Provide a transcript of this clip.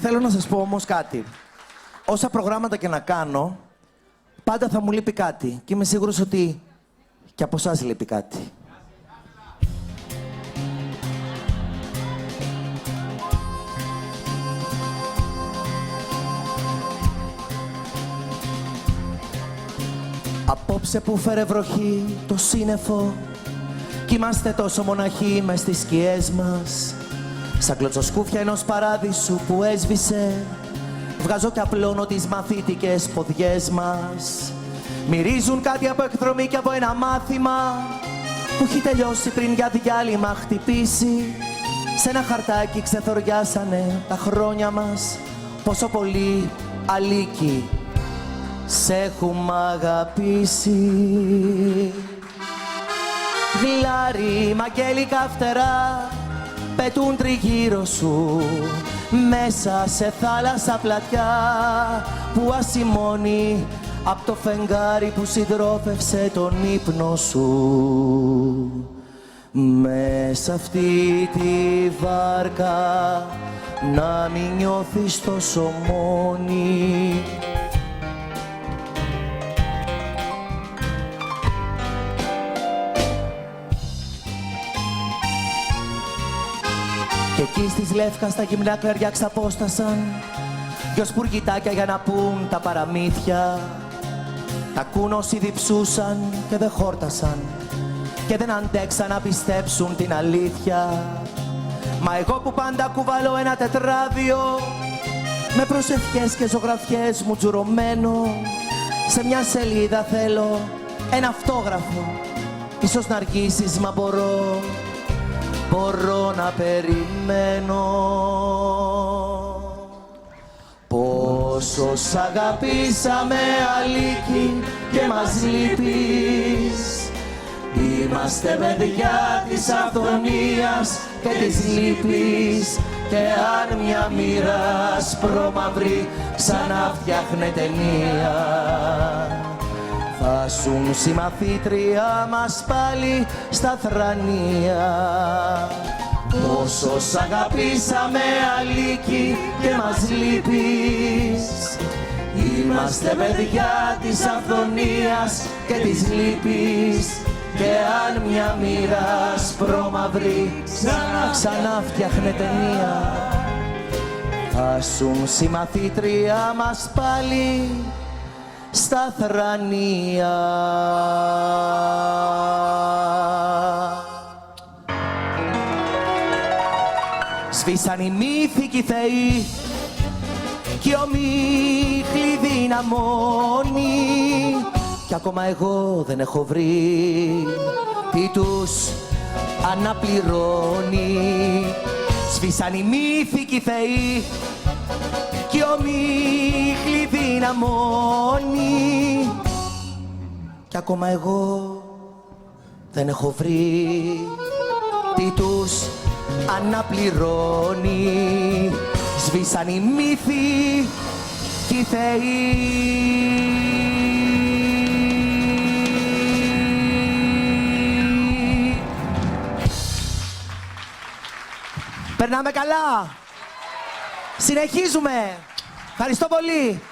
Θέλω να σας πω όμως κάτι. Όσα προγράμματα και να κάνω, πάντα θα μου λείπει κάτι. Και είμαι σίγουρος ότι και από εσάς λείπει κάτι. Απόψε που φέρε βροχή το σύννεφο κι είμαστε τόσο μοναχοί μες στις σκιές μας. Σαν κλωτσοσκούφια ενός παράδεισου που έσβησε, βγάζω και απλώνω τις μαθήτικες ποδιές μας. Μυρίζουν κάτι από εκδρομή και από ένα μάθημα που έχει τελειώσει πριν για διάλειμμα χτυπήσει. Σε ένα χαρτάκι ξεθοριάσανε τα χρόνια μας. Πόσο πολύ αλίκη σ' έχουμε αγαπήσει. Γλάρι, μαγγέλικα φτερά πετούν τριγύρω σου μέσα σε θάλασσα πλατιά που ασημώνει απ' το φεγγάρι που συντρόφευσε τον ύπνο σου. Μέσα αυτή τη βάρκα να μην νιώθεις τόσο μόνη. Και εκεί στις Λεύκας τα γυμνά κλαριά ξαπόστασαν δυο σπουργητάκια για να πούν τα παραμύθια. Τα ακούν όσοι διψούσαν και δεν χόρτασαν και δεν αντέξαν να πιστέψουν την αλήθεια. Μα εγώ που πάντα κουβαλώ ένα τετράδιο με προσευχές και ζωγραφιές μου τζουρωμένο, σε μια σελίδα θέλω ένα αυτόγραφο. Ίσως να αργήσεις, μα μπορώ να περιμένω. Πόσο σ' αγαπήσαμε αλίκη και μας λείπεις. Είμαστε παιδιά της αυθονίας και της λύπης. Και αν μια μοίρα σπρώμαυρη ξανά φτιάχνε ταινία, θα ζουν συμμαθήτρια μας πάλι στα θρανία. Πόσο σ' αγαπήσαμε αλίκη και μας λείπεις. Είμαστε παιδιά της αυθονίας και της λύπης. Και αν μια μοίρα σπρώμαυρη ξανά φτιάχνε ταινία, θα ζουν συμμαθήτρια μας πάλι στα θρανία. Σβήσαν οι μύθικοι θεοί κι οι ομίχλοι δυναμώνει. Κι ακόμα εγώ δεν έχω βρει τι τους αναπληρώνει. Σβήσαν οι μύθικοι θεοί κι οι ομίχλοι δυναμώνει. Κι ακόμα εγώ δεν έχω βρει τι τους αναπληρώνει. Σβήσαν οι μύθοι κι οι θεοί. Περνάμε καλά. Συνεχίζουμε. Ευχαριστώ πολύ.